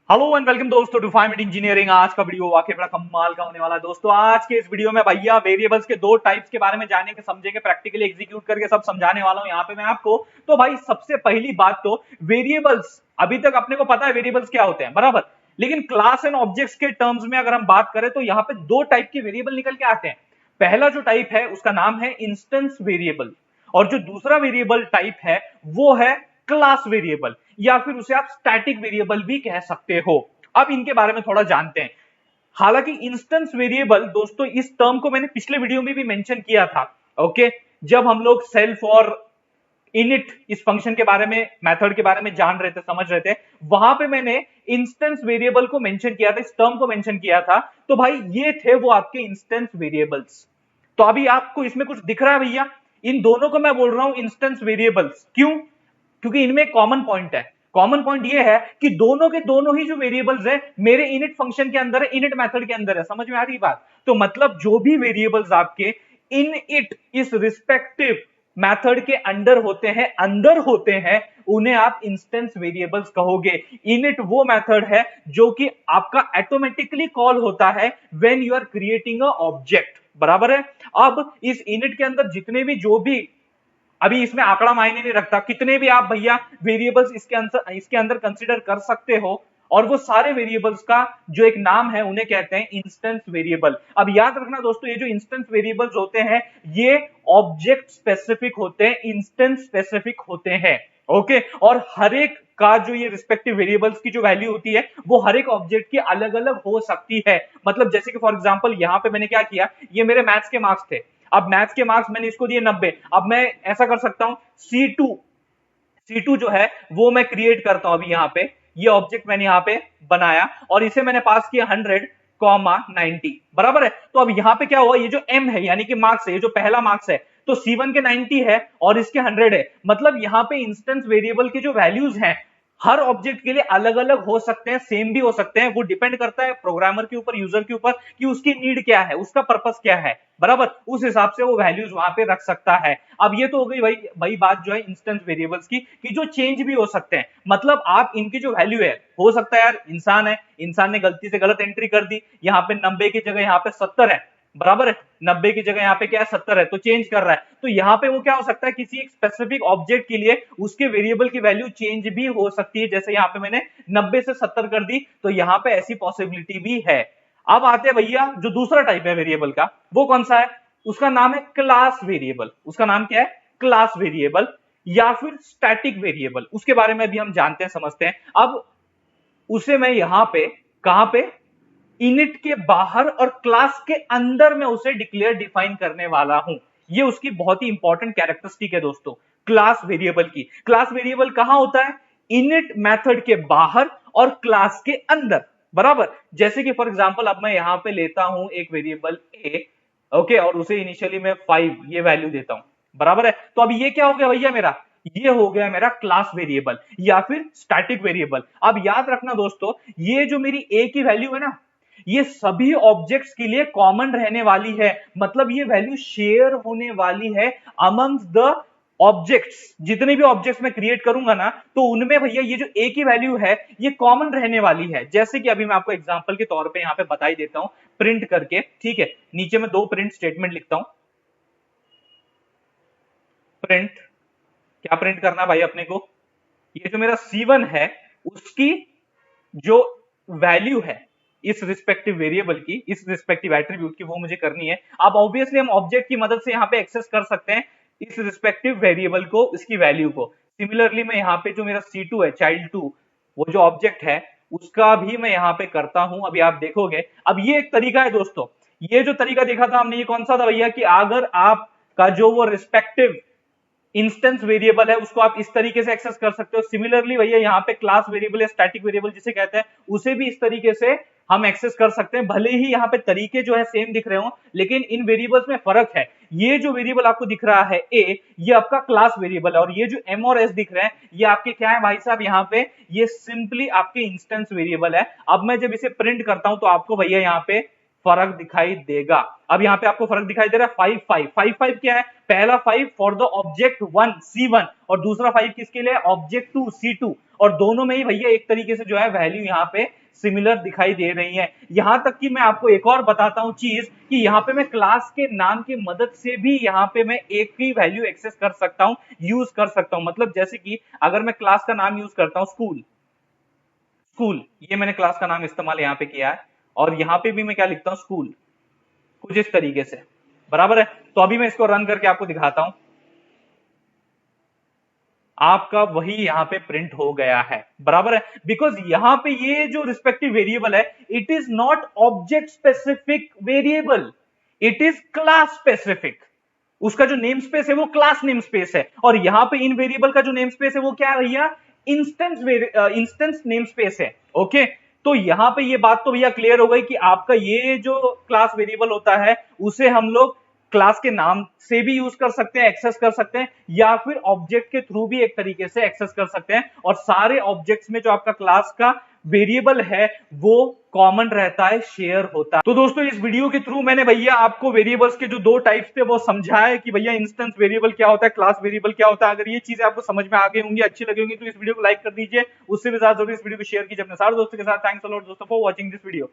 Hello and welcome दोस्तों to 5 minute engineering. आज का वीडियो वाकई बड़ा कमाल का होने वाला है दोस्तों। आज के इस वीडियो में भैया वेरिएबल्स के दो टाइप्स के बारे में जानेंगे, समझेंगे, प्रैक्टिकली एग्जीक्यूट करके सब समझाने वाला हूं यहाँ पे मैं आपको। तो भाई सबसे पहली बात तो वेरिएबल्स, अभी तक अपने को पता है वेरिएबल्स क्या होते हैं बराबर, लेकिन क्लास एंड ऑब्जेक्ट्स के टर्म्स में अगर हम बात करें तो यहाँ पे दो टाइप के वेरिएबल निकल के आते हैं। पहला जो टाइप है उसका नाम है इंस्टेंस वेरिएबल, और जो दूसरा वेरिएबल टाइप है वो है क्लास वेरिएबल, या फिर उसे आप स्टैटिक वेरिएबल भी कह सकते हो। अब इनके बारे में थोड़ा जानते हैं। हालांकि इंस्टेंस वेरिएबल दोस्तों, इस टर्म को मैंने पिछले वीडियो में भी मेंशन किया था। ओके, जब हम लोग सेल्फ और इनिट इस फंक्शन के बारे में, मेथड के बारे में जान रहे थे, समझ रहे थे, वहां पे मैंने इंस्टेंस वेरिएबल को मेंशन किया था, इस टर्म को मेंशन किया था। तो भाई ये थे वो आपके इंस्टेंस वेरिएबल्स। तो अभी आपको इसमें कुछ दिख रहा है भैया? इन दोनों को मैं बोल रहा हूं इंस्टेंस वेरिएबल्स। क्यों? क्योंकि इनमें एक कॉमन पॉइंट है। कॉमन पॉइंट ये है कि दोनों के दोनों ही जो वेरिएबल्स है मेरे इनिट फंक्शन के अंदर है, इनिट मेथड के अंदर है। समझ में आ रही बात? तो मतलब जो भी वेरिएबल्स आपके इन इट इस रिस्पेक्टिव मेथड के अंदर होते हैं उन्हें आप इंस्टेंस वेरिएबल्स कहोगे। इनिट वो मेथड है जो कि आपका ऑटोमेटिकली कॉल होता है when you are creating a object, बराबर है। अब इस इनिट के अंदर जितने भी, जो भी, अभी इसमें आंकड़ा मायने नहीं रखता, कितने भी आप भैया वेरिएबल्स इसके अंदर कंसीडर कर सकते हो, और वो सारे वेरिएबल्स का जो एक नाम है उन्हें कहते हैं इंस्टेंस वेरिएबल। अब याद रखना दोस्तों, ये जो इंस्टेंस वेरिएबल्स होते हैं ये ऑब्जेक्ट स्पेसिफिक होते हैं, इंस्टेंस स्पेसिफिक होते हैं। ओके, और हर एक का जो ये रिस्पेक्टिव वेरिएबल्स की जो वैल्यू होती है वो हर एक ऑब्जेक्ट की अलग अलग हो सकती है। मतलब जैसे कि फॉर एग्जांपल यहां पे मैंने क्या किया, ये मेरे मैथ्स के मार्क्स थे। अब मैथ्स के मार्क्स मैंने इसको दिए 90। अब मैं ऐसा कर सकता हूं, C2 जो है वो मैं क्रिएट करता हूं। अभी यहाँ पे ये ऑब्जेक्ट मैंने यहाँ पे बनाया और इसे मैंने पास किया 100,90, बराबर है। तो अब यहाँ पे क्या हुआ, ये जो M है यानी कि मार्क्स है, ये जो पहला मार्क्स है, तो C1 के 90 है और इसके 100 है। मतलब यहाँ पे इंस्टेंस वेरिएबल के जो वैल्यूज हैं हर ऑब्जेक्ट के लिए अलग अलग हो सकते हैं, सेम भी हो सकते हैं। वो डिपेंड करता है प्रोग्रामर के ऊपर, यूजर के ऊपर, कि उसकी नीड क्या है, उसका पर्पस क्या है, बराबर। उस हिसाब से वो वैल्यूज वहां पे रख सकता है। अब ये तो हो गई भाई बात जो है इंस्टेंस वेरिएबल्स की, कि जो चेंज भी हो सकते हैं। मतलब आप इनकी जो वैल्यू है, हो सकता है यार इंसान है, इंसान ने गलती से गलत एंट्री कर दी, यहाँ पे 90 की जगह यहाँ पे 70 है, बराबर है। 90 की जगह यहाँ पे क्या है, 70 है, तो चेंज कर रहा है। तो यहाँ पे वो क्या हो सकता है, किसी एक स्पेसिफिक ऑब्जेक्ट के लिए उसके वेरिएबल की वैल्यू चेंज भी हो सकती है। जैसे यहाँ पे मैंने 90 से 70 कर दी, तो यहाँ पे ऐसी पॉसिबिलिटी भी है। अब आते हैं भैया जो दूसरा टाइप है वेरिएबल का, वो कौन सा है? उसका नाम है क्लास वेरिएबल। उसका नाम क्या है? क्लास वेरिएबल या फिर स्टैटिक वेरिएबल। उसके बारे में भी हम जानते हैं, समझते हैं। अब उसे मैं यहां पे, कहां पे, इनिट के बाहर और क्लास के अंदर में उसे डिक्लेयर डिफाइन करने वाला हूं। ये उसकी बहुत ही इंपॉर्टेंट कैरेक्टरिस्टिक है दोस्तों, क्लास वेरिएबल की। क्लास वेरिएबल कहां होता है? इनिट मेथड के बाहर और क्लास के अंदर, बराबर। जैसे कि फॉर एग्जांपल अब मैं यहां पे लेता हूं एक वेरिएबल ए, ओके, और उसे इनिशियली मैं 5 ये वैल्यू देता हूं, बराबर है। तो अब ये क्या हो गया भैया मेरा? ये हो गया मेरा क्लास वेरिएबल या फिर स्टैटिक वेरिएबल। अब याद रखना दोस्तों, ये जो मेरी ए की वैल्यू है ना, ये सभी ऑब्जेक्ट्स के लिए कॉमन रहने वाली है। मतलब ये वैल्यू शेयर होने वाली है अमंग्स द ऑब्जेक्ट्स। जितने भी ऑब्जेक्ट्स मैं क्रिएट करूंगा ना, तो उनमें भैया ये जो ए की वैल्यू है ये कॉमन रहने वाली है। जैसे कि अभी मैं आपको एग्जांपल के तौर पे यहां पे बता ही देता हूं प्रिंट करके, ठीक है। नीचे में दो प्रिंट स्टेटमेंट लिखता हूं। प्रिंट, क्या प्रिंट करना भाई अपने को? ये जो मेरा C1 है उसकी जो वैल्यू है इस रिस्पेक्टिव वेरिएबल की, इस रिस्पेक्टिव एट्रीब्यूट की, वो मुझे करनी है। अब ऑब्वियसली हम ऑब्जेक्ट की मदद से यहां पे एक्सेस कर सकते हैं इस रिस्पेक्टिव वेरिएबल को, इसकी वैल्यू को। सिमिलरली मैं यहां पे जो मेरा C2 है, चाइल्ड 2, वो जो ऑब्जेक्ट है उसका भी मैं यहां पे करता हूं। अभी आप देखोगे, अब ये एक तरीका है दोस्तों। ये जो तरीका देखा था हमने, ये कौन सा था भैया? कि अगर आपका जो वो रिस्पेक्टिव इंस्टेंस वेरिएबल है उसको आप इस तरीके से एक्सेस कर सकते हो। सिमिलरली भैया यहाँ पे क्लास वेरिएबल या स्टैटिक वेरिएबल जिसे कहते हैं, उसे भी इस तरीके से हम एक्सेस कर सकते हैं। भले ही यहाँ पे तरीके जो है सेम दिख रहे हो, लेकिन इन वेरिएबल्स में फर्क है। ये जो वेरिएबल आपको दिख रहा है ए, ये आपका क्लास वेरिएबल है, और ये जो एम और एस दिख रहे हैं ये आपके क्या है भाई साहब? यहाँ पे ये सिंपली आपके इंस्टेंस वेरिएबल है। अब मैं जब इसे प्रिंट करता हूं तो आपको भैया यहाँ पे फर्क दिखाई देगा। अब यहाँ पे आपको फर्क दिखाई दे रहा है 5 5 5 5 क्या है? पहला 5 फॉर द ऑब्जेक्ट 1 C1 और दूसरा 5 किसके लिए? Object 2 C2। और दोनों में ही भैया एक तरीके से जो है वैल्यू यहाँ पे सिमिलर दिखाई दे रही हैं। यहां तक कि मैं आपको एक और बताता हूं चीज कि यहाँ पे मैं क्लास के नाम की मदद से भी यहाँ पे मैं एक ही वैल्यू एक्सेस कर सकता हूं, यूज कर सकता हूं। मतलब जैसे कि अगर मैं क्लास का नाम यूज करता हूं स्कूल, स्कूल ये मैंने क्लास का नाम इस्तेमाल यहाँ पे किया है, और यहाँ पे भी मैं क्या लिखता हूं स्कूल, कुछ इस तरीके से, बराबर है। तो अभी मैं इसको रन करके आपको दिखाता हूं, आपका वही यहां पे प्रिंट हो गया है, बराबर है। बिकॉज यहां पे ये जो रिस्पेक्टिव वेरिएबल है, it is not object specific variable, it is class specific. उसका जो नेम स्पेस है वो क्लास नेम स्पेस है, और यहां पे इन वेरिएबल का जो नेम स्पेस है वो क्या है भैया, इंस्टेंस नेम स्पेस है। ओके, तो यहां पे ये बात तो भैया क्लियर हो गई कि आपका ये जो क्लास वेरिएबल होता है उसे हम लोग क्लास के नाम से भी यूज कर सकते हैं, एक्सेस कर सकते हैं, या फिर ऑब्जेक्ट के थ्रू भी एक तरीके से एक्सेस कर सकते हैं। और सारे ऑब्जेक्ट्स में जो आपका क्लास का वेरिएबल है वो कॉमन रहता है, शेयर होता है। तो दोस्तों इस वीडियो के थ्रू मैंने भैया आपको वेरिएबल्स के जो दो टाइप्स थे वो समझाया कि भैया इंस्टेंस वेरिएबल क्या होता है, क्लास वेरिएबल क्या होता है। अगर ये चीजें आपको समझ में आ गई होंगी, अच्छी लगी होंगी, तो इस वीडियो को लाइक कर दीजिए, उससे भी ज्यादा जरूरी इस वीडियो को शेयर कीजिए अपने सारे दोस्तों के साथ। थैंक्स अ लॉट दोस्तों फॉर वॉचिंग दिस वीडियो।